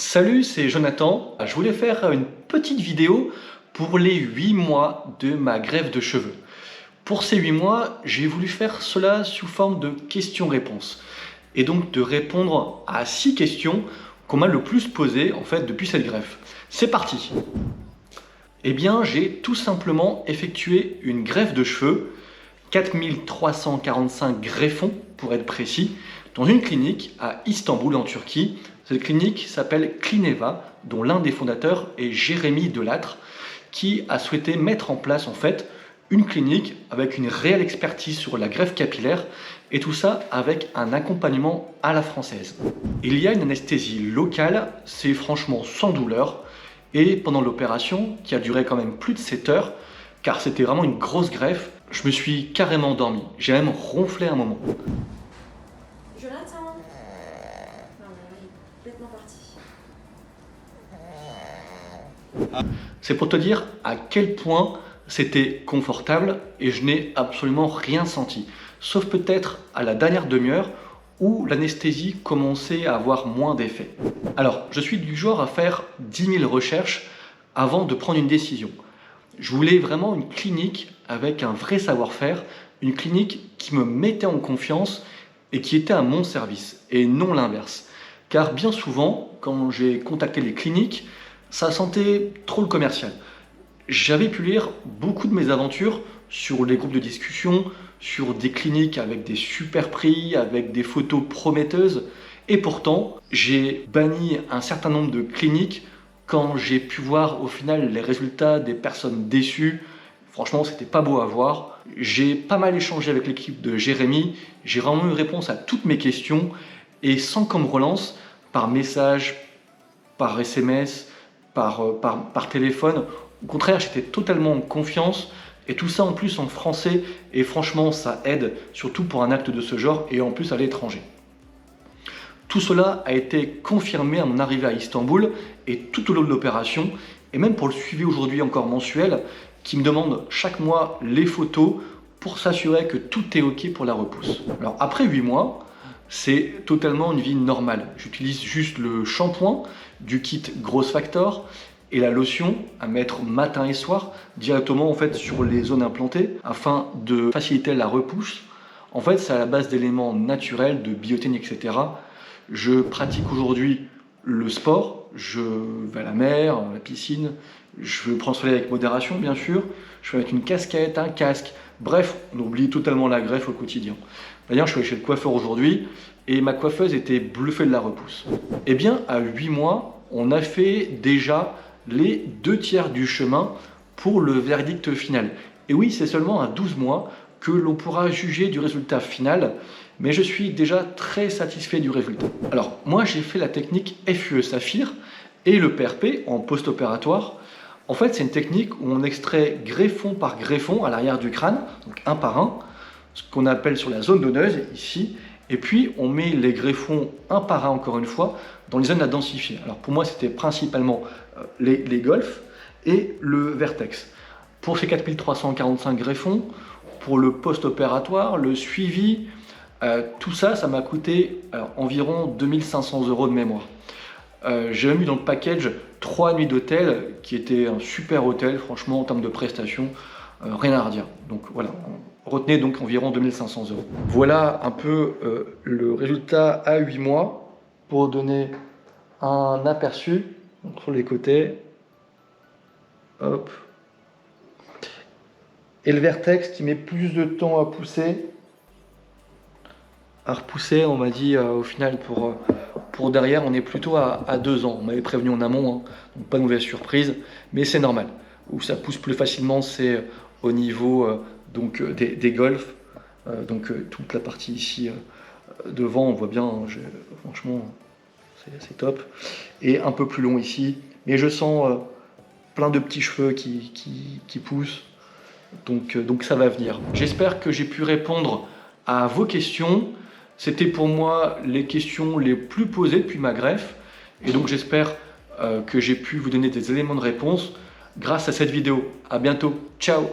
Salut, c'est Jonathan. Je voulais faire une petite vidéo pour les 8 mois de ma greffe de cheveux. Pour ces 8 mois, j'ai voulu faire cela sous forme de questions-réponses. Et donc de répondre à 6 questions qu'on m'a le plus posées en fait depuis cette greffe. C'est parti! Eh bien, j'ai tout simplement effectué une greffe de cheveux, 4345 greffons pour être précis, dans une clinique à Istanbul en Turquie. Cette clinique s'appelle Clineva, dont l'un des fondateurs est Jérémy Delattre, qui a souhaité mettre en place en fait une clinique avec une réelle expertise sur la greffe capillaire et tout ça avec un accompagnement à la française. Il y a une anesthésie locale, c'est franchement sans douleur, et pendant l'opération, qui a duré quand même plus de 7 heures, car c'était vraiment une grosse greffe, je me suis carrément endormi. J'ai même ronflé un moment. Jonathan. Non, il est complètement parti. C'est pour te dire à quel point c'était confortable et je n'ai absolument rien senti. Sauf peut-être à la dernière demi-heure où l'anesthésie commençait à avoir moins d'effet. Alors, je suis du genre à faire 10 000 recherches avant de prendre une décision. Je voulais vraiment une clinique avec un vrai savoir-faire, une clinique qui me mettait en confiance et qui était à mon service, et non l'inverse. Car bien souvent, quand j'ai contacté les cliniques, ça sentait trop le commercial. J'avais pu lire beaucoup de mes aventures sur les groupes de discussion, sur des cliniques avec des super prix, avec des photos prometteuses, et pourtant, j'ai banni un certain nombre de cliniques quand j'ai pu voir au final les résultats des personnes déçues. Franchement, c'était pas beau à voir. J'ai pas mal échangé avec l'équipe de Jérémy, j'ai vraiment eu réponse à toutes mes questions, et sans qu'on me relance, par message, par SMS, par téléphone. Au contraire, j'étais totalement en confiance, et tout ça en plus en français, et franchement, ça aide, surtout pour un acte de ce genre, et en plus à l'étranger. Tout cela a été confirmé à mon arrivée à Istanbul, et tout au long de l'opération, et même pour le suivi aujourd'hui encore mensuel, qui me demande chaque mois les photos pour s'assurer que tout est OK pour la repousse. Alors après 8 mois, c'est totalement une vie normale. J'utilise juste le shampoing du kit Growth Factor et la lotion à mettre matin et soir directement en fait sur les zones implantées afin de faciliter la repousse. En fait, c'est à la base d'éléments naturels, de biotin, etc. Je pratique aujourd'hui le sport, je vais à la mer, à la piscine, je prends le soleil avec modération bien sûr, je vais mettre une casquette, un casque, bref, on oublie totalement la greffe au quotidien. D'ailleurs, je suis allé chez le coiffeur aujourd'hui et ma coiffeuse était bluffée de la repousse. Eh bien, à 8 mois, on a fait déjà les 2/3 du chemin pour le verdict final. Et oui, c'est seulement à 12 mois que l'on pourra juger du résultat final, mais je suis déjà très satisfait du résultat. Alors, moi j'ai fait la technique FUE Saphir et le PRP en post-opératoire. En fait, c'est une technique où on extrait greffon par greffon à l'arrière du crâne, donc un par un, ce qu'on appelle sur la zone donneuse, ici, et puis on met les greffons un par un, encore une fois, dans les zones à densifier. Alors pour moi, c'était principalement les golfs et le vertex. Pour ces 4345 greffons, pour le post-opératoire, le suivi, tout ça, ça m'a coûté environ 2500 € de mémoire. J'ai mis dans le package 3 nuits d'hôtel, qui était un super hôtel, franchement, en termes de prestations, rien à redire. Donc voilà, retenez donc environ 2500 €. Voilà un peu le résultat à 8 mois, pour donner un aperçu. Donc sur les côtés, hop. Et le vertex qui met plus de temps à pousser, à repousser, on m'a dit au final pour derrière, on est plutôt à 2 ans. On m'avait prévenu en amont, hein, donc pas de mauvaise surprise, mais c'est normal. Où ça pousse plus facilement, c'est au niveau des golfs, toute la partie ici devant, on voit bien, hein, franchement, c'est top. Et un peu plus long ici, mais je sens plein de petits cheveux qui poussent. Donc ça va venir. J'espère que j'ai pu répondre à vos questions. C'était pour moi les questions les plus posées depuis ma greffe. Et donc j'espère que j'ai pu vous donner des éléments de réponse grâce à cette vidéo. À bientôt. Ciao!